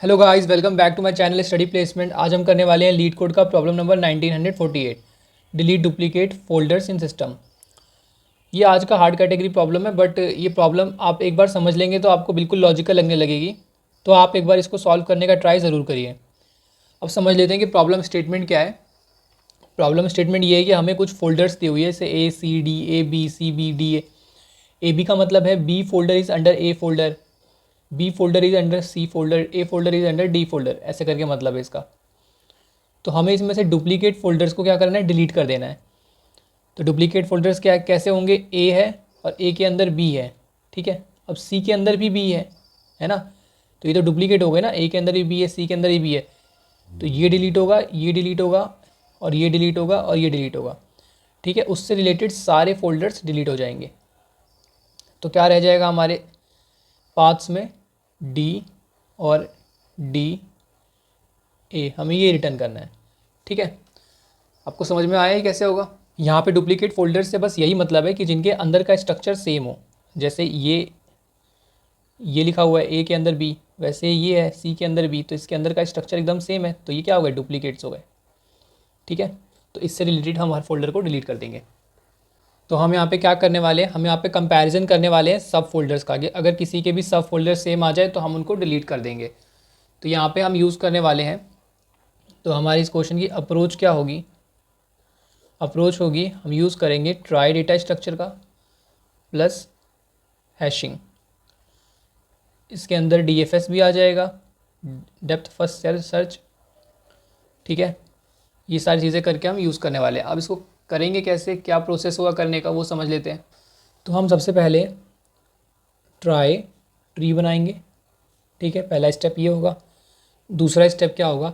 Hello guys, welcome back to my channel study placement. आज हम करने वाले हैं लीड कोड का problem number 1948, delete duplicate folders in system. ये आज का हार्ड कैटेगरी प्रॉब्लम है, बट ये प्रॉब्लम आप एक बार समझ लेंगे तो आपको बिल्कुल लॉजिकल लगने लगेगी। तो आप एक बार इसको सॉल्व करने का ट्राई ज़रूर करिए। अब समझ लेते हैं कि प्रॉब्लम स्टेटमेंट क्या है। प्रॉब्लम स्टेटमेंट ये है कि हमें कुछ फोल्डर्स दी हुई है, जैसे A, C, D, A, B, C, B, D, A B का मतलब है B folder is under A folder, B folder is under C folder, A folder is under D folder, ऐसे करके मतलब है इसका। तो हमें इसमें से डुप्लीकेट फोल्डर्स को क्या करना है, डिलीट कर देना है। तो डुप्लीकेट फोल्डर्स क्या कैसे होंगे, ए है और ए के अंदर बी है, ठीक है। अब सी के अंदर भी बी है ना। तो ये तो डुप्लीकेट हो गए ना, ए के अंदर भी बी है, सी के अंदर भी बी है। तो ये डिलीट होगा, ये डिलीट होगा और ये डिलीट होगा और ये डिलीट होगा, ठीक है। उससे रिलेटेड सारे फोल्डर्स डिलीट हो जाएंगे। तो क्या रह जाएगा हमारे पाथ्स में, डी और डी ए, हमें ये रिटर्न करना है, ठीक है। आपको समझ में आया ही कैसे होगा। यहाँ पे डुप्लीकेट फोल्डर से बस यही मतलब है कि जिनके अंदर का स्ट्रक्चर सेम हो। जैसे ये लिखा हुआ है ए के अंदर बी, वैसे ये है सी के अंदर बी, तो इसके अंदर का स्ट्रक्चर एकदम सेम है, तो ये क्या हो गए, डुप्लीकेट्स हो गए, ठीक है। तो इससे रिलेटेड हम हर फोल्डर को डिलीट कर देंगे। तो हम यहाँ पे क्या करने वाले हैं, हम यहाँ पे कंपैरिजन करने वाले हैं सब फोल्डर्स का, कि अगर किसी के भी सब फोल्डर सेम आ जाए तो हम उनको डिलीट कर देंगे। तो यहाँ पे हम यूज़ करने वाले हैं, तो हमारी इस क्वेश्चन की अप्रोच क्या होगी, अप्रोच होगी हम यूज़ करेंगे ट्राई डेटा स्ट्रक्चर का प्लस हैशिंग। इसके अंदर DFS भी आ जाएगा, डेप्थ फर्स्ट सर्च, ठीक है। ये सारी चीज़ें करके हम यूज़ करने वाले हैं। अब इसको करेंगे कैसे, क्या प्रोसेस होगा करने का, वो समझ लेते हैं। तो हम सबसे पहले ट्राई ट्री बनाएंगे, ठीक है। पहला स्टेप ये होगा। दूसरा स्टेप क्या होगा,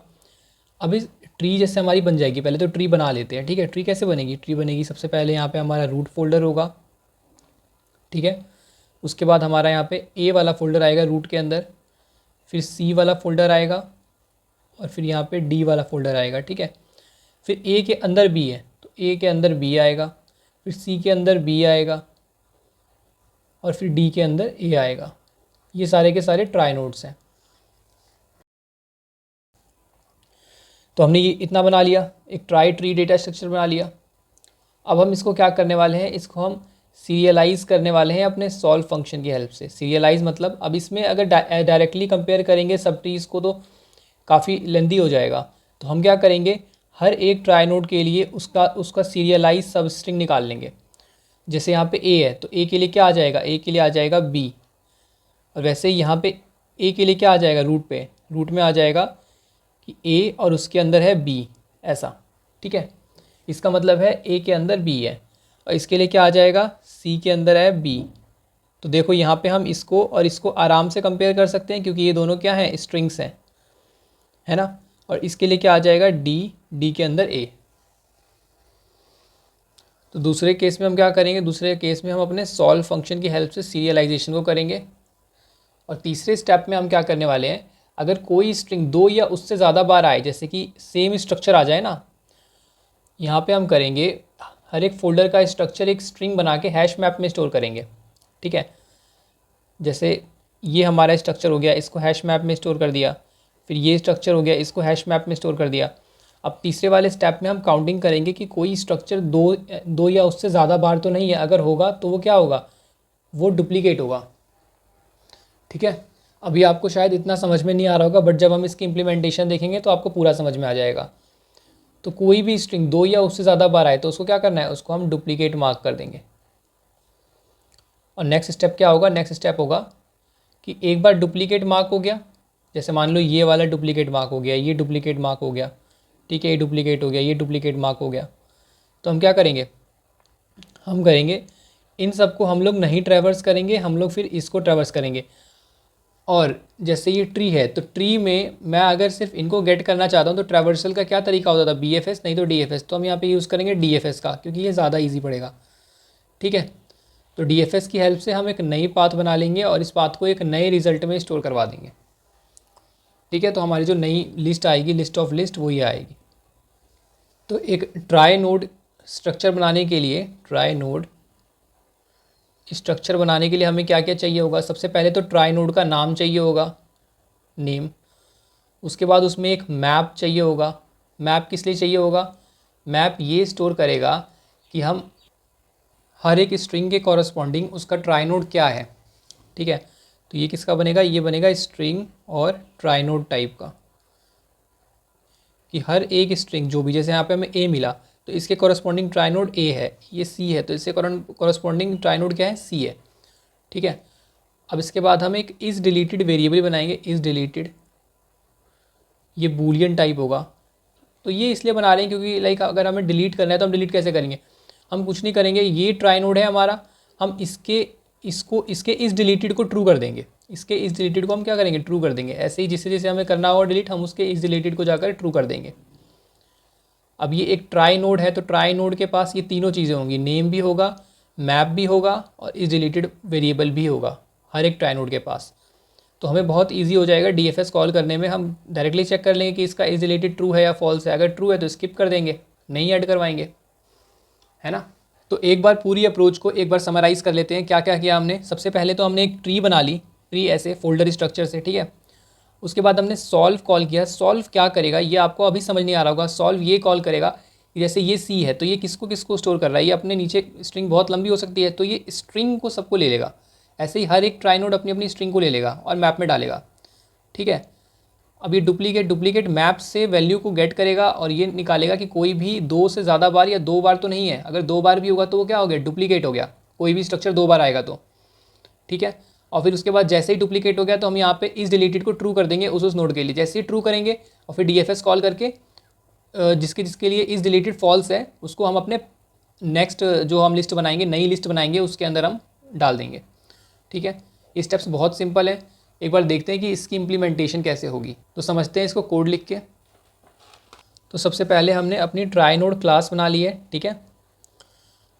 अभी ट्री जैसे हमारी बन जाएगी, पहले तो ट्री बना लेते हैं, ठीक है। ट्री कैसे बनेगी, ट्री बनेगी सबसे पहले यहाँ पे हमारा रूट फोल्डर होगा, ठीक है। उसके बाद हमारा यहाँ पे ए वाला फोल्डर आएगा रूट के अंदर, फिर सी वाला फोल्डर आएगा और फिर यहाँ पे डी वाला फोल्डर आएगा, ठीक है। फिर ए के अंदर बी है तो ए के अंदर बी आएगा, फिर सी के अंदर बी आएगा और फिर डी के अंदर ए आएगा। ये सारे के सारे ट्राई नोड्स हैं। तो हमने ये इतना बना लिया, एक ट्राई ट्री डेटा स्ट्रक्चर बना लिया। अब हम इसको क्या करने वाले हैं, इसको हम सीरियलाइज़ करने वाले हैं अपने सॉल्व फंक्शन की हेल्प से। सीरियलाइज़ मतलब, अब इसमें अगर डायरेक्टली कंपेयर करेंगे सब ट्रीज़ को तो काफ़ी लेंदी हो जाएगा। तो हम क्या करेंगे, हर एक ट्राई नोड के लिए उसका उसका सीरियलाइज सब स्ट्रिंग निकाल लेंगे। जैसे यहाँ पे ए है तो ए के लिए क्या आ जाएगा, ए के लिए आ जाएगा बी। और वैसे ही यहाँ पे ए के लिए क्या आ जाएगा, रूट पे, रूट में आ जाएगा कि ए और उसके अंदर है बी, ऐसा, ठीक है। इसका मतलब है ए के अंदर बी है और इसके लिए क्या आ जाएगा, सी के अंदर है बी। तो देखो यहाँ पे हम इसको और इसको आराम से कंपेयर कर सकते हैं, क्योंकि ये दोनों क्या हैं, स्ट्रिंग्स हैं, है ना। और इसके लिए क्या आ जाएगा, डी, डी के अंदर ए। तो दूसरे केस में हम क्या करेंगे, दूसरे केस में हम अपने सॉल्व फंक्शन की हेल्प से सीरियलाइजेशन को करेंगे। और तीसरे स्टेप में हम क्या करने वाले हैं, अगर कोई स्ट्रिंग दो या उससे ज़्यादा बार आए, जैसे कि सेम स्ट्रक्चर आ जाए ना, यहाँ पे हम करेंगे हर एक फोल्डर का स्ट्रक्चर एक स्ट्रिंग बना के हैश मैप में स्टोर करेंगे, ठीक है। जैसे ये हमारा स्ट्रक्चर हो गया, इसको हैश मैप में स्टोर कर दिया। फिर ये स्ट्रक्चर हो गया, इसको हैश मैप में स्टोर कर दिया। अब तीसरे वाले स्टेप में हम काउंटिंग करेंगे कि कोई स्ट्रक्चर दो या उससे ज़्यादा बार तो नहीं है, अगर होगा तो वो क्या होगा, वो डुप्लीकेट होगा, ठीक है। अभी आपको शायद इतना समझ में नहीं आ रहा होगा, बट जब हम इसकी इम्प्लीमेंटेशन देखेंगे तो आपको पूरा समझ में आ जाएगा। तो कोई भी स्ट्रिंग दो या उससे ज़्यादा बार आए तो उसको क्या करना है, उसको हम डुप्लीकेट मार्क कर देंगे। और नेक्स्ट स्टेप क्या होगा, नेक्स्ट स्टेप होगा कि एक बार डुप्लीकेट मार्क हो गया, जैसे मान लो ये वाला डुप्लीकेट मार्क हो गया, ये डुप्लीकेट मार्क हो गया, ठीक है, ये डुप्लीकेट हो गया, ये डुप्लीकेट मार्क हो गया। तो हम क्या करेंगे, हम करेंगे इन सब को हम लोग नहीं ट्रैवर्स करेंगे, हम लोग फिर इसको ट्रैवर्स करेंगे। और जैसे ये ट्री है तो ट्री में मैं अगर सिर्फ इनको गेट करना चाहता हूँ तो ट्रैवर्सल का क्या तरीका होता था, BFS नहीं तो DFS। तो हम यहाँ पे यूज़ करेंगे DFS का, क्योंकि ये ज़्यादा ईजी पड़ेगा, ठीक है। तो DFS की हेल्प से हम एक नई पाथ बना लेंगे और इस पाथ को एक नए रिजल्ट में स्टोर करवा देंगे, ठीक है। तो हमारी जो नई लिस्ट आएगी, लिस्ट ऑफ लिस्ट, वो ये आएगी। तो एक ट्राई नोड स्ट्रक्चर बनाने के लिए, ट्राई नोड स्ट्रक्चर बनाने के लिए हमें क्या क्या चाहिए होगा, सबसे पहले तो ट्राई नोड का नाम चाहिए होगा, नेम। उसके बाद उसमें एक मैप चाहिए होगा। मैप किस लिए चाहिए होगा? मैप ये स्टोर करेगा कि हम हर एक स्ट्रिंग के कॉरस्पॉन्डिंग उसका ट्राइनोड क्या है, ठीक है। तो ये किसका बनेगा? ये बनेगा स्ट्रिंग और ट्राइनोड टाइप का, कि हर एक स्ट्रिंग जो भी, जैसे यहाँ पे हमें ए मिला तो इसके कॉरस्पॉन्डिंग ट्राइनोड ए है, ये सी है तो इससे कॉरस्पॉन्डिंग ट्राइनोड क्या है? सी है, ठीक है। अब इसके बाद हम एक इज़ डिलीटेड वेरिएबल बनाएंगे। इज़ डिलीटेड, ये बूलियन टाइप होगा। तो ये इसलिए बना रहे हैं क्योंकि लाइक अगर हमें डिलीट करना है तो हम डिलीट कैसे करेंगे? हम कुछ नहीं करेंगे, ये ट्राइनोड है हमारा, हम इसके इस डिलीटेड को ट्रू कर देंगे। इसके इस डिलीटेड को हम क्या करेंगे? ट्रू कर देंगे। ऐसे ही जिससे जैसे हमें करना होगा डिलीट, हम उसके इस डिलीटेड को जाकर ट्रू कर देंगे। अब ये एक ट्राई नोड है तो ट्राई नोड के पास ये तीनों चीज़ें होंगी, नेम भी होगा, मैप भी होगा और इस डिलीटेड वेरिएबल भी होगा हर एक ट्राई नोड के पास। तो हमें बहुत इजी हो जाएगा डीएफएस कॉल करने में। हम डायरेक्टली चेक कर लेंगे कि इसका इज रिलेटेड ट्रू है या फॉल्स है। अगर ट्रू है तो स्किप कर देंगे, नहीं ऐड करवाएंगे, है ना। तो एक बार पूरी अप्रोच को एक बार समराइज कर लेते हैं, क्या क्या किया हमने। सबसे पहले तो हमने एक ट्री बना ली, ट्री ऐसे फोल्डर स्ट्रक्चर से, ठीक है। उसके बाद हमने सॉल्व कॉल किया। सॉल्व क्या करेगा ये आपको अभी समझ नहीं आ रहा होगा। सॉल्व ये कॉल करेगा कि जैसे ये सी है तो ये किसको किसको स्टोर कर रहा है, ये अपने नीचे स्ट्रिंग बहुत लंबी हो सकती है तो ये स्ट्रिंग को सबको ले लेगा। ऐसे ही हर एक ट्राइनोड अपनी अपनी स्ट्रिंग को ले लेगा और मैप में डालेगा, ठीक है। अब ये डुप्लीकेट मैप से वैल्यू को गेट करेगा और ये निकालेगा कि कोई भी 2 से ज़्यादा बार या 2 बार तो नहीं है। अगर 2 बार भी होगा तो वो क्या हो गया? डुप्लीकेट हो गया। कोई भी स्ट्रक्चर 2 बार आएगा तो, ठीक है। और फिर उसके बाद जैसे ही डुप्लीकेट हो गया तो हम यहाँ पे इस डिलीटेड को ट्रू कर देंगे उस नोड के लिए। जैसे ही ट्रू करेंगे और फिर डीएफएस कॉल करके जिसके जिसके लिए इस डिलीटेड फॉल्स है उसको हम अपने नेक्स्ट जो हम लिस्ट बनाएंगे, नई लिस्ट बनाएंगे, उसके अंदर हम डाल देंगे, ठीक है। ये स्टेप्स बहुत सिंपल है। एक बार देखते हैं कि इसकी इम्प्लीमेंटेशन कैसे होगी। तो समझते हैं इसको कोड लिख के। तो सबसे पहले हमने अपनी ट्राइनोड क्लास बना ली है, ठीक है।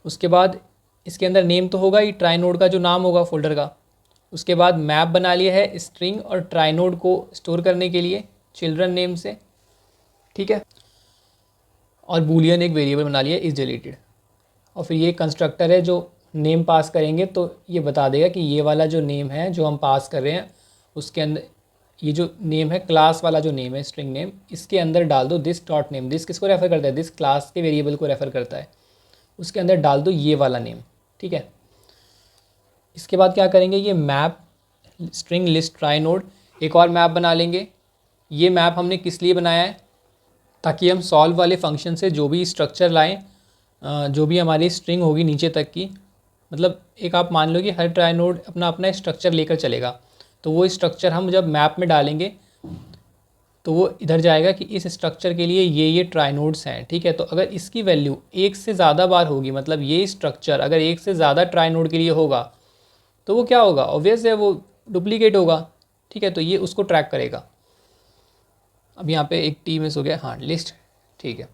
उसके बाद इसके अंदर नेम तो होगा ही, ट्राइनोड का जो नाम होगा फोल्डर का। उसके बाद मैप बना लिया है स्ट्रिंग और ट्राइनोड को स्टोर करने के लिए चिल्ड्रन नेम से, ठीक है। और बूलियन एक वेरिएबल बना लिया इज डिलीटेड। और फिर ये कंस्ट्रक्टर है जो नेम पास करेंगे तो ये बता देगा कि ये वाला जो नेम है जो हम पास कर रहे हैं उसके अंदर, ये जो नेम है क्लास वाला जो नेम है स्ट्रिंग नेम, इसके अंदर डाल दो दिस डॉट नेम। दिस किसको रेफ़र करता है? दिस क्लास के वेरिएबल को रेफ़र करता है। उसके अंदर डाल दो ये वाला नेम, ठीक है। इसके बाद क्या करेंगे? ये मैप स्ट्रिंग लिस्ट ट्राइनोड एक और मैप बना लेंगे। ये मैप हमने किस लिए बनाया है? ताकि हम सॉल्व वाले फंक्शन से जो भी स्ट्रक्चर लाएँ, जो भी हमारी स्ट्रिंग होगी नीचे तक की, मतलब एक आप मान लो कि हर ट्राइनोड अपना अपना स्ट्रक्चर लेकर चलेगा। तो वो स्ट्रक्चर हम जब मैप में डालेंगे तो वो इधर जाएगा कि इस स्ट्रक्चर के लिए ये ट्राइनोड्स हैं, ठीक है। तो अगर इसकी वैल्यू 1 से ज़्यादा बार होगी, मतलब ये स्ट्रक्चर अगर 1 से ज़्यादा ट्राइनोड के लिए होगा तो वो क्या होगा? ऑब्वियस है वो डुप्लीकेट होगा, ठीक है। तो ये उसको ट्रैक करेगा। अब यहाँ पे एक टी मिस हो गया, हाँ लिस्ट, ठीक है।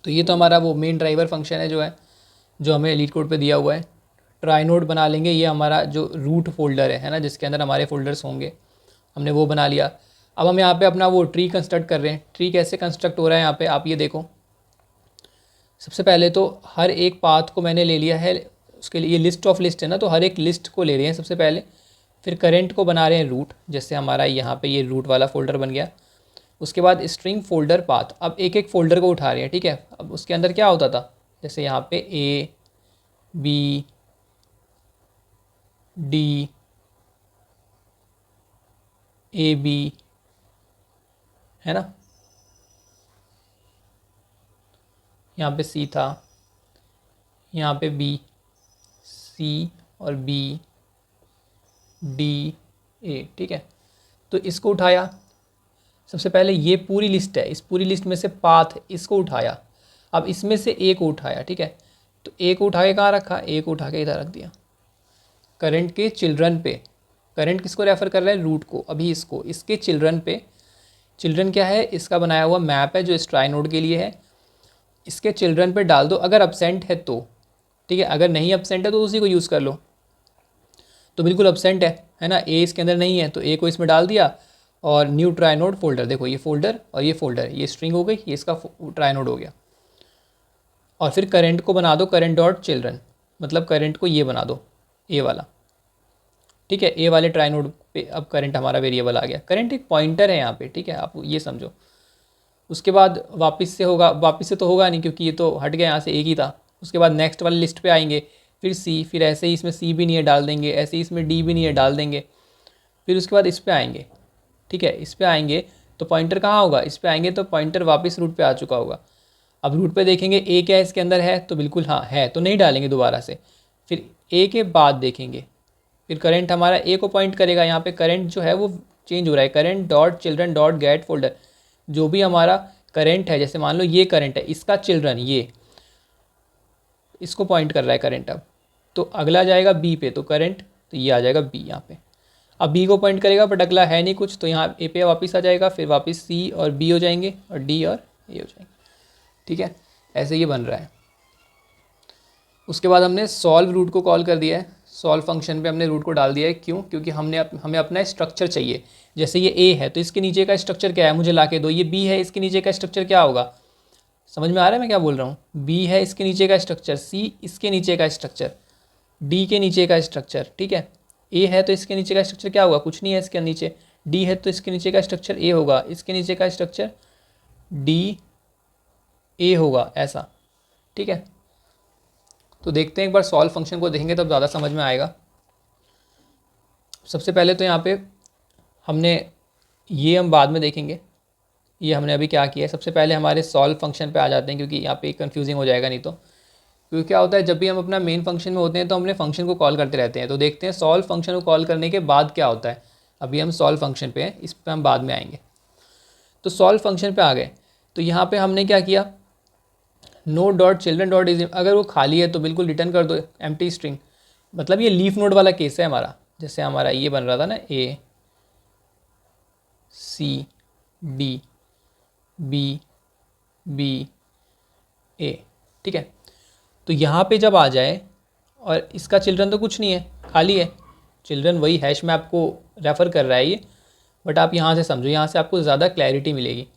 तो ये तो हमारा वो मेन ड्राइवर फंक्शन है जो है, जो हमें लीड कोड पे दिया हुआ है। ट्राइनोड बना लेंगे, ये हमारा जो रूट फोल्डर है ना, जिसके अंदर हमारे फोल्डर्स होंगे, हमने वो बना लिया। अब हम यहाँ पे अपना वो ट्री कंस्ट्रक्ट कर रहे हैं। ट्री कैसे कंस्ट्रक्ट हो रहा है यहाँ पे आप ये देखो। सबसे पहले तो हर एक पाथ को मैंने ले लिया है, उसके लिए ये लिस्ट ऑफ लिस्ट है ना, तो हर एक लिस्ट को ले रहे हैं सबसे पहले। फिर करेंट को बना रहे हैं रूट, जैसे हमारा यहाँ पे ये रूट वाला फोल्डर बन गया। उसके बाद स्ट्रिंग फोल्डर पाथ, अब एक एक फोल्डर को उठा रहे हैं, ठीक है। अब उसके अंदर क्या होता था, जैसे यहाँ पे A B D A B है ना, यहाँ पे सी था, यहाँ पे बी, सी और बी डी ए, ठीक है। तो इसको उठाया सबसे पहले, ये पूरी लिस्ट है, इस पूरी लिस्ट में से पाथ इसको उठाया। अब इसमें से ए को उठाया, ठीक है। तो ए को उठा के कहाँ रखा? ए को उठा के इधर रख दिया करंट के चिल्ड्रन पे। करंट किसको रेफ़र कर रहा है? रूट को। अभी इसको इसके चिल्ड्रन पे, चिल्ड्रन क्या है? इसका बनाया हुआ मैप है जो इस ट्राइनोड के लिए है। इसके चिल्ड्रन पे डाल दो, अगर अब्सेंट है तो, ठीक है। अगर नहीं अब्सेंट है तो उसी को यूज़ कर लो। तो बिल्कुल अब्सेंट है ना, ए इसके अंदर नहीं है तो ए को इसमें डाल दिया। और न्यू ट्राइनोड फोल्डर, देखो ये फोल्डर और ये फोल्डर, ये स्ट्रिंग हो गई, ये इसका ट्राइनोड हो गया। और फिर करंट को बना दो करंट डॉट चिल्ड्रन, मतलब करंट को ये बना दो ए वाला, ठीक है। ए वाले ट्राई नोड पे अब करंट हमारा वेरिएबल आ गया। करंट एक पॉइंटर है यहाँ पे, ठीक है, आप ये समझो। उसके बाद वापस से होगा, वापस से तो होगा नहीं क्योंकि ये तो हट गया यहाँ से, एक ही था। उसके बाद नेक्स्ट वाली लिस्ट पे आएंगे, फिर सी, फिर ऐसे ही इसमें सी भी नहीं है डाल देंगे, ऐसे ही इसमें डी भी नहीं है डाल देंगे। फिर उसके बाद इस पे आएंगे, ठीक है, इस पे आएंगे तो पॉइंटर कहाँ होगा, इस पे आएंगे तो पॉइंटर वापस रूट पे आ चुका होगा। अब रूट पे देखेंगे ए क्या इसके अंदर है, तो बिल्कुल हाँ है, तो नहीं डालेंगे दोबारा से। फिर ए के बाद देखेंगे, फिर करंट हमारा ए को पॉइंट करेगा। यहाँ पे करंट जो है वो चेंज हो रहा है, current dot children dot gate folder. जो भी हमारा करंट है, जैसे मान लो ये करंट है, इसका चिल्ड्रन ये इसको पॉइंट कर रहा है करंट। अब तो अगला जाएगा बी पे, तो करंट तो ये आ जाएगा बी यहाँ पे। अब बी को पॉइंट करेगा बट अगला है नहीं कुछ, तो यहाँ ए पे वापस आ जाएगा, फिर वापस सी और बी हो जाएंगे और डी और ए हो जाएंगे, ठीक है। ऐसे ये बन रहा है। उसके बाद हमने सॉल्व रूट को कॉल कर दिया है, सॉल्व फंक्शन पे हमने रूट को डाल दिया है। क्यों? क्योंकि हमें अपना स्ट्रक्चर चाहिए। जैसे ये ए है तो इसके नीचे का स्ट्रक्चर क्या है, मुझे ला के दो। ये बी है, इसके नीचे का स्ट्रक्चर क्या होगा, समझ में आ रहा है मैं क्या बोल रहा हूँ। बी है, इसके नीचे का स्ट्रक्चर, सी इसके नीचे का स्ट्रक्चर, डी के नीचे का स्ट्रक्चर, ठीक है। ए है तो इसके नीचे का स्ट्रक्चर क्या होगा, कुछ नहीं है इसके नीचे। डी है तो इसके नीचे का स्ट्रक्चर ए होगा, इसके नीचे का स्ट्रक्चर डी ए होगा, ऐसा, ठीक है। तो देखते हैं एक बार सॉल्व फंक्शन को देखेंगे तब ज़्यादा समझ में आएगा। सबसे पहले तो यहाँ पे हमने ये हम बाद में देखेंगे, ये हमने अभी क्या किया है। सबसे पहले हमारे सॉल्व फंक्शन पे आ जाते हैं क्योंकि यहाँ पे कंफ्यूजिंग हो जाएगा नहीं तो। क्योंकि क्या होता है, जब भी हम अपना मेन फंक्शन में होते हैं तो हमने फंक्शन को कॉल करते रहते हैं। तो देखते हैं सॉल्व फंक्शन को कॉल करने के बाद क्या होता है। अभी हम सॉल्व फंक्शन पे हैं, इस पर हम बाद में आएंगे। तो सॉल्व फंक्शन पे आ गए, तो यहाँ पे हमने क्या किया, no dot children dot is, अगर वो खाली है तो बिल्कुल रिटर्न कर दो एम्प्टी स्ट्रिंग। मतलब ये लीफ नोड वाला केस है हमारा, जैसे हमारा ये बन रहा था ना, ए सी डी बी बी ए, ठीक है। तो यहाँ पे जब आ जाए और इसका चिल्ड्रन तो कुछ नहीं है, खाली है, चिल्ड्रन वही हैश में आपको रेफ़र कर रहा है ये, बट आप यहाँ से समझो, यहाँ से आपको ज़्यादा क्लैरिटी मिलेगी।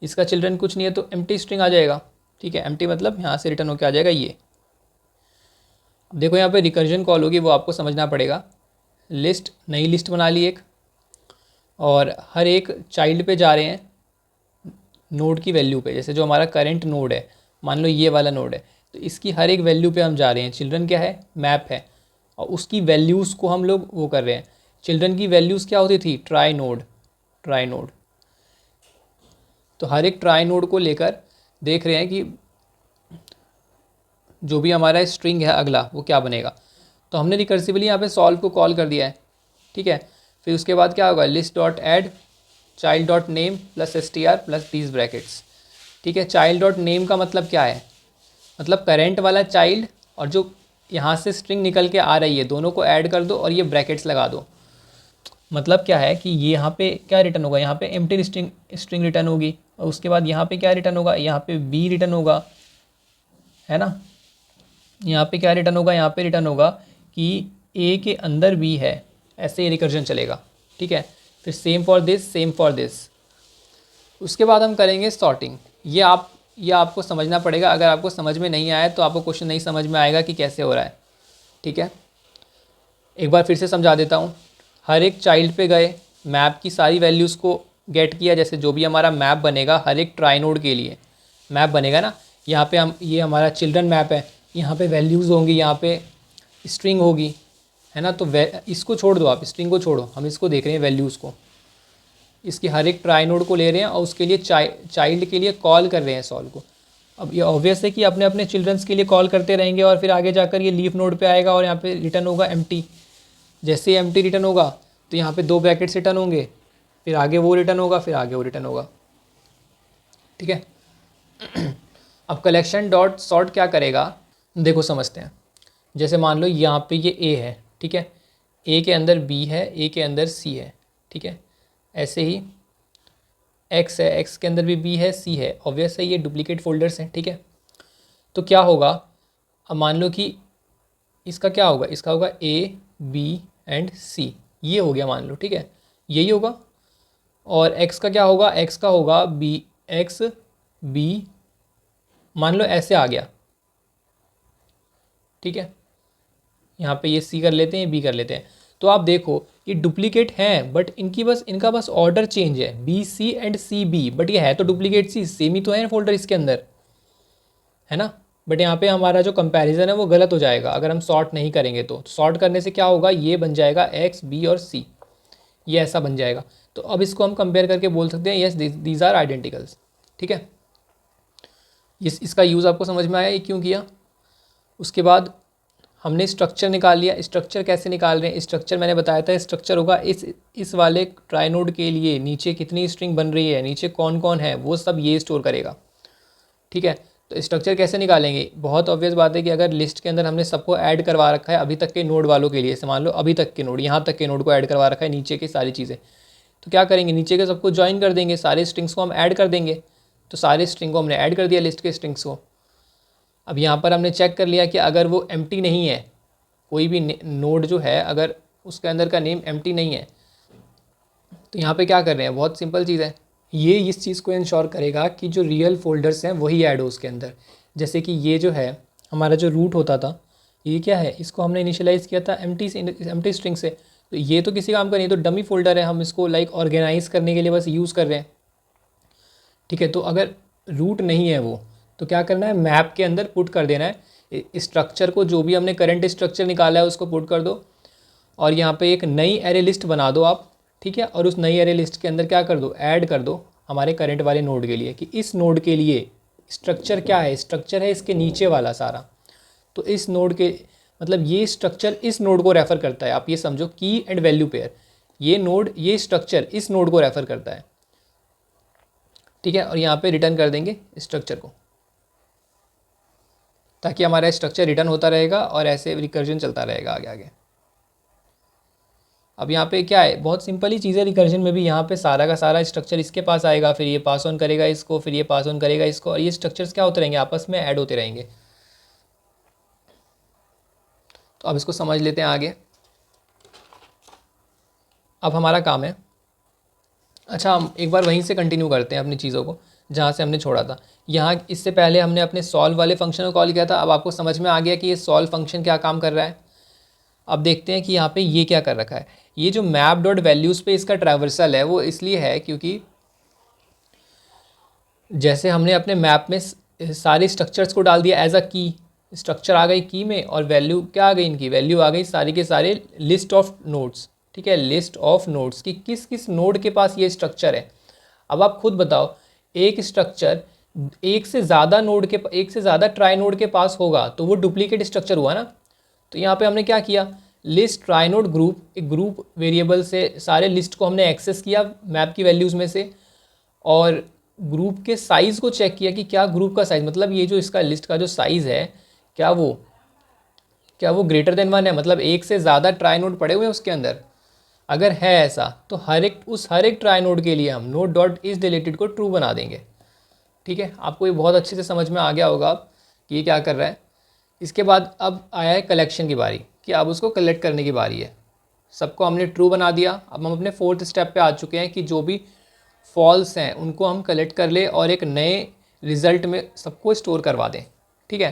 इसका चिल्ड्रन कुछ नहीं है तो एम्प्टी स्ट्रिंग आ जाएगा, ठीक है। एम्प्टी मतलब यहाँ से रिटर्न होकर आ जाएगा ये। अब देखो यहाँ पे रिकर्जन कॉल होगी, वो आपको समझना पड़ेगा। लिस्ट, नई लिस्ट बना ली एक, और हर एक चाइल्ड पे जा रहे हैं नोड की वैल्यू पे। जैसे जो हमारा करंट नोड है, मान लो ये वाला नोड है, तो इसकी हर एक वैल्यू पे हम जा रहे हैं। चिल्ड्रन क्या है, मैप है, और उसकी वैल्यूज़ को हम लोग वो कर रहे हैं। चिल्ड्रन की वैल्यूज़ क्या होती थी, ट्राई नोड, ट्राई नोड। तो हर एक ट्राई नोड को लेकर देख रहे हैं कि जो भी हमारा स्ट्रिंग है अगला वो क्या बनेगा। तो हमने रिकर्सिवली यहाँ पे सॉल्व को कॉल कर दिया है, ठीक है। फिर उसके बाद क्या होगा, list dot add child dot name plus S T R plus these brackets, ठीक है। चाइल्ड डॉट नेम का मतलब क्या है, मतलब करेंट वाला चाइल्ड और जो यहाँ से स्ट्रिंग निकल के आ रही है, दोनों को ऐड कर दो और ये ब्रैकेट्स लगा दो। मतलब क्या है कि ये यहाँ पे क्या रिटर्न होगा, यहाँ पे एम्प्टी स्ट्रिंग रिटर्न होगी, और उसके बाद यहाँ पे क्या रिटर्न होगा, यहाँ पे बी रिटर्न होगा, है ना। यहाँ पे क्या रिटर्न होगा, यहाँ पे रिटर्न होगा कि ए के अंदर बी है, ऐसे ये रिकर्जन चलेगा, ठीक है। फिर same for this, same for this. उसके बाद हम करेंगे सॉर्टिंग। ये आपको समझना पड़ेगा, अगर आपको समझ में नहीं आया तो आपको क्वेश्चन नहीं समझ में आएगा कि कैसे हो रहा है, ठीक है। एक बार फिर से समझा देता हूँ। हर एक चाइल्ड पे गए, मैप की सारी वैल्यूज़ को गेट किया। जैसे जो भी हमारा मैप बनेगा हर एक ट्राई नोड के लिए मैप बनेगा ना, यहाँ पे हम, ये हमारा चिल्ड्रन मैप है, यहाँ पे वैल्यूज़ होंगी, यहाँ पे स्ट्रिंग होगी, है ना। तो इसको छोड़ दो, आप स्ट्रिंग को छोड़ो, हम इसको देख रहे हैं वैल्यूज़ को। इसकी हर एक ट्राई नोड को ले रहे हैं और उसके लिए चाइल्ड के लिए कॉल कर रहे हैं सॉल्व को। अब ये ऑब्वियस है कि अपने अपने चिल्ड्रंस के लिए कॉल करते रहेंगे और फिर आगे जाकर ये लीफ नोड पे आएगा और यहाँ पे रिटर्न होगा एम्प्टी। जैसे एम्प्टी रिटर्न होगा तो यहाँ पे 2 ब्रैकेट्स रिटर्न होंगे, फिर आगे वो रिटर्न होगा, फिर आगे वो रिटर्न होगा, ठीक है। अब कलेक्शन डॉट सॉर्ट क्या करेगा, देखो समझते हैं। जैसे मान लो यहाँ पे ये ए है, ठीक है, ए के अंदर बी है, ए के अंदर सी है, ठीक है। ऐसे ही एक्स है, एक्स के अंदर भी बी है, सी है। ऑब्वियस है ये डुप्लीकेट फोल्डर्स हैं, ठीक है। तो क्या होगा, अब मान लो कि इसका क्या होगा, इसका होगा ए बी एंड सी, ये हो गया मान लो, ठीक है, यही होगा। और एक्स का क्या होगा, एक्स का होगा बी एक्स बी, मान लो ऐसे आ गया, ठीक है। यहाँ पे ये सी कर लेते हैं, बी कर लेते हैं। तो आप देखो ये डुप्लीकेट हैं, बट इनका बस ऑर्डर चेंज है, B C and C B, but ये है तो डुप्लीकेट सी, सेम ही तो है फोल्डर इसके अंदर, है ना। बट यहाँ पे हमारा जो कंपैरिजन है वो गलत हो जाएगा अगर हम सॉर्ट नहीं करेंगे। तो सॉर्ट करने से क्या होगा, ये बन जाएगा एक्स बी और सी, ये ऐसा बन जाएगा। तो अब इसको हम कंपेयर करके बोल सकते हैं यस दीज आर आइडेंटिकल्स। ठीक है, इसका यूज़ आपको समझ में आया ये क्यों किया। उसके बाद हमने स्ट्रक्चर निकाल लिया। स्ट्रक्चर कैसे निकाल रहे हैं, स्ट्रक्चर मैंने बताया था, स्ट्रक्चर होगा इस वाले ट्राइनोड के लिए नीचे कितनी स्ट्रिंग बन रही है, नीचे कौन कौन है, वो सब ये स्टोर करेगा। ठीक है, तो स्ट्रक्चर कैसे निकालेंगे, बहुत ऑब्वियस बात है कि अगर लिस्ट के अंदर हमने सबको ऐड करवा रखा है अभी तक के नोड वालों के लिए, मान लो अभी तक के नोड, यहाँ तक के नोड को ऐड करवा रखा है, नीचे की सारी चीज़ें, तो क्या करेंगे, नीचे के सबको ज्वाइन कर देंगे, सारे स्ट्रिंग्स को हम ऐड कर देंगे। तो सारे स्ट्रिंग को हमने ऐड कर दिया लिस्ट के स्ट्रिंग्स को। अब यहाँ पर हमने चेक कर लिया कि अगर वो एम्प्टी नहीं है, कोई भी नोड जो है अगर उसके अंदर का नेम एम्प्टी नहीं है, तो यहाँ पे क्या कर रहे हैं, बहुत सिंपल चीज़ है, ये इस चीज़ को इंश्योर करेगा कि जो रियल फोल्डर्स हैं वही ऐड हो उसके अंदर। जैसे कि ये जो है हमारा जो रूट होता था, ये क्या है, इसको हमने इनिशियलाइज़ किया था एम्प्टी स्ट्रिंग से, तो ये तो किसी काम का नहीं, तो डमी फोल्डर है, हम इसको लाइक ऑर्गेनाइज करने के लिए बस यूज़ कर रहे हैं। ठीक है, तो अगर रूट नहीं है वो, तो क्या करना है, मैप के अंदर पुट कर देना है स्ट्रक्चर को, जो भी हमने करंट स्ट्रक्चर निकाला है उसको पुट कर दो, और यहाँ पे एक नई एरे लिस्ट बना दो आप। ठीक है, और उस नई एरे लिस्ट के अंदर क्या कर दो, ऐड कर दो हमारे करंट वाले नोड के लिए, कि इस नोड के लिए स्ट्रक्चर क्या है, स्ट्रक्चर है इसके नीचे वाला सारा, तो इस नोड के मतलब ये स्ट्रक्चर इस नोड को रेफ़र करता है। आप ये समझो की एंड वैल्यू पेयर, ये नोड ये स्ट्रक्चर इस नोड को रेफ़र करता है। ठीक है, और यहाँ पे रिटर्न कर देंगे स्ट्रक्चर को, ताकि हमारा स्ट्रक्चर रिटर्न होता रहेगा और ऐसे रिकर्जन चलता रहेगा आगे आगे। अब यहाँ पे क्या है, बहुत सिंपल ही चीज़ है रिकर्जन में भी, यहाँ पे सारा का सारा स्ट्रक्चर इसके पास आएगा, फिर ये पास ऑन करेगा इसको, फिर ये पास ऑन करेगा इसको, और ये स्ट्रक्चर्स क्या होते रहेंगे, आपस में ऐड होते रहेंगे। तो अब इसको समझ लेते हैं आगे। अब हमारा काम है, अच्छा हम एक बार वहीं से कंटिन्यू करते हैं अपनी चीज़ों को जहाँ से हमने छोड़ा था। यहाँ इससे पहले हमने अपने सॉल्व वाले फंक्शन को कॉल किया था। अब आपको समझ में आ गया कि ये सॉल्व फंक्शन क्या काम कर रहा है। अब देखते हैं कि यहाँ पे ये क्या कर रखा है। ये जो मैप डॉट वैल्यूज़ पे इसका ट्रैवर्सल है वो इसलिए है क्योंकि जैसे हमने अपने मैप में सारे स्ट्रक्चर्स को डाल दिया एज अ की, स्ट्रक्चर आ गई की में, और वैल्यू क्या आ गई, इनकी वैल्यू आ गई सारी के सारे लिस्ट ऑफ नोड्स। ठीक है, लिस्ट ऑफ नोड्स कि किस किस नोड के पास ये स्ट्रक्चर है। अब आप खुद बताओ, एक स्ट्रक्चर एक से ज़्यादा नोड के, एक से ज़्यादा ट्राई नोड के पास होगा तो वो डुप्लीकेट स्ट्रक्चर हुआ ना। तो यहाँ पे हमने क्या किया, लिस्ट ट्राई नोड ग्रुप, एक ग्रुप वेरिएबल से सारे लिस्ट को हमने एक्सेस किया मैप की वैल्यूज़ में से, और ग्रुप के साइज़ को चेक किया कि क्या ग्रुप का साइज़, मतलब ये जो इसका लिस्ट का जो साइज़ है क्या वो ग्रेटर देन 1 है, मतलब एक से ज़्यादा ट्राई नोड पड़े हुए हैं उसके अंदर। अगर है ऐसा तो हर एक ट्राई नोड के लिए हम नोड डॉट इज़ डिलीटेड को ट्रू बना देंगे। ठीक है, आपको ये बहुत अच्छे से समझ में आ गया होगा कि ये क्या कर रहा है। इसके बाद अब आया है कलेक्शन की बारी, कि अब उसको कलेक्ट करने की बारी है। सबको हमने ट्रू बना दिया, अब हम अपने 4th स्टेप पे आ चुके हैं कि जो भी फॉल्स हैं उनको हम कलेक्ट कर ले और एक नए रिज़ल्ट में सबको स्टोर करवा दें। ठीक है,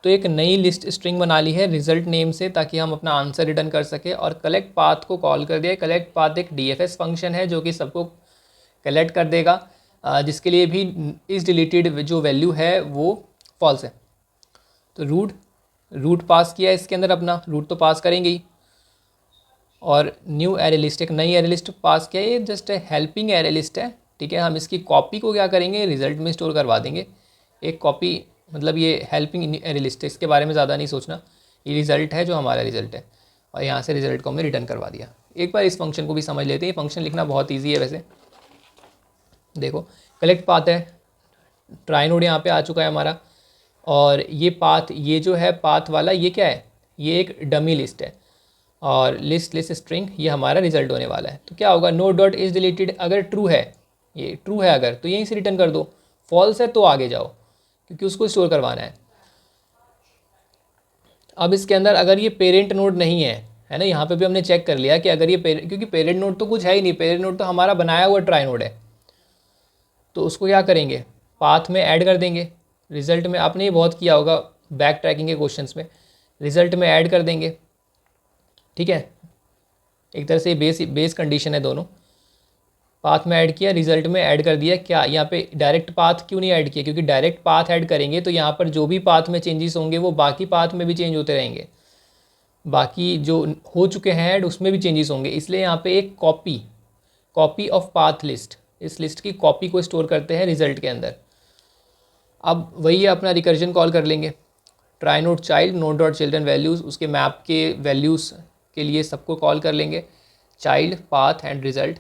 तो एक नई लिस्ट स्ट्रिंग बना ली है रिज़ल्ट नेम से, ताकि हम अपना आंसर रिटर्न कर सके, और कलेक्ट पाथ को कॉल कर दिया। कलेक्ट पाथ एक डीएफएस फंक्शन है जो कि सबको कलेक्ट कर देगा, जिसके लिए भी इस डिलीटेड जो वैल्यू है वो फॉल्स है। तो रूट पास किया इसके अंदर, अपना रूट तो पास करेंगे ही, और न्यू एरे लिस्ट, एक नई एरे लिस्ट पास किया। ये जस्ट हेल्पिंग एरे लिस्ट है। ठीक है, हम इसकी कॉपी को क्या करेंगे, रिज़ल्ट में स्टोर करवा देंगे। एक कॉपी मतलब ये हेल्पिंग एरे लिस्ट है, इसके बारे में ज़्यादा नहीं सोचना, ये रिज़ल्ट है जो हमारा रिज़ल्ट है, और यहाँ से रिज़ल्ट को हमने रिटर्न करवा दिया। एक बार इस फंक्शन को भी समझ लेते हैं, ये फंक्शन लिखना बहुत ईजी है वैसे। देखो कलेक्ट पाथ है, ट्राई नोड यहाँ पे आ चुका है हमारा, और ये पाथ, ये जो है पाथ वाला, ये क्या है, ये एक डमी लिस्ट है, और लिस्ट स्ट्रिंग ये हमारा रिजल्ट होने वाला है। तो क्या होगा, नोड डॉट इज डिलीटेड अगर ट्रू है, ये ट्रू है अगर, तो यहीं से रिटर्न कर दो, फॉल्स है तो आगे जाओ क्योंकि उसको स्टोर करवाना है। अब इसके अंदर अगर ये पेरेंट नोड नहीं है ना, यहाँ पे भी हमने चेक कर लिया कि अगर ये क्योंकि पेरेंट नोड तो कुछ है ही नहीं, पेरेंट नोड तो हमारा बनाया हुआ ट्राई नोड है, तो उसको क्या करेंगे, पाथ में ऐड कर देंगे। रिज़ल्ट में आपने ये बहुत किया होगा बैक ट्रैकिंग के क्वेश्चंस में, रिज़ल्ट में ऐड कर देंगे। ठीक है, एक तरह से बेस कंडीशन है दोनों। पाथ में ऐड किया, रिजल्ट में ऐड कर दिया। क्या यहाँ पे डायरेक्ट पाथ क्यों नहीं ऐड किया? क्योंकि डायरेक्ट पाथ ऐड करेंगे तो यहाँ पर जो भी पाथ में चेंजेस होंगे वो बाकी पाथ में भी चेंज होते रहेंगे, बाकी जो हो चुके हैं ऐड उसमें भी चेंजेस होंगे। इसलिए यहाँ पे एक कॉपी ऑफ पाथ लिस्ट, इस लिस्ट की कॉपी को स्टोर करते हैं रिजल्ट के अंदर। अब वही है, अपना रिकर्जन कॉल कर लेंगे, try note child note dot children values, उसके मैप के वैल्यूज़ के लिए सबको कॉल कर लेंगे, child path and result.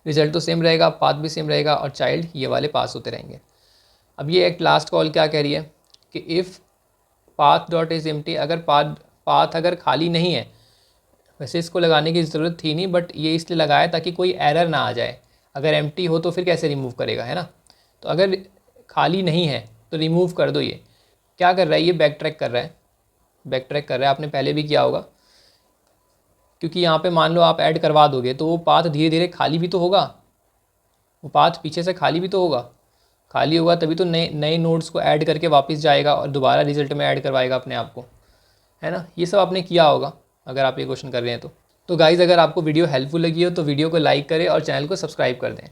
Result तो सेम रहेगा, पाथ भी सेम रहेगा और चाइल्ड ये वाले पास होते रहेंगे। अब ये एक लास्ट कॉल क्या कह रही है कि if path dot is empty, अगर पाथ अगर खाली नहीं है, वैसे इसको लगाने की ज़रूरत थी नहीं बट ये इसलिए लगाया ताकि कोई एरर ना आ जाए। अगर एम्प्टी हो तो फिर कैसे रिमूव करेगा, है ना। तो अगर खाली नहीं है तो रिमूव कर दो। ये क्या कर रहा है, ये बैक ट्रैक कर रहा है, आपने पहले भी किया होगा। क्योंकि यहाँ पे मान लो आप ऐड करवा दोगे तो वो पाथ धीरे धीरे खाली भी तो होगा, वो पाथ पीछे से खाली भी तो होगा। खाली होगा तभी तो नए नए नोड्स को ऐड करके वापस जाएगा और दोबारा रिजल्ट में ऐड करवाएगा अपने आप को, है ना। ये सब आपने किया होगा अगर आप ये क्वेश्चन कर रहे हैं तो गाइज़ अगर आपको वीडियो हेल्पफुल लगी हो तो वीडियो को लाइक करें और चैनल को सब्सक्राइब कर दें।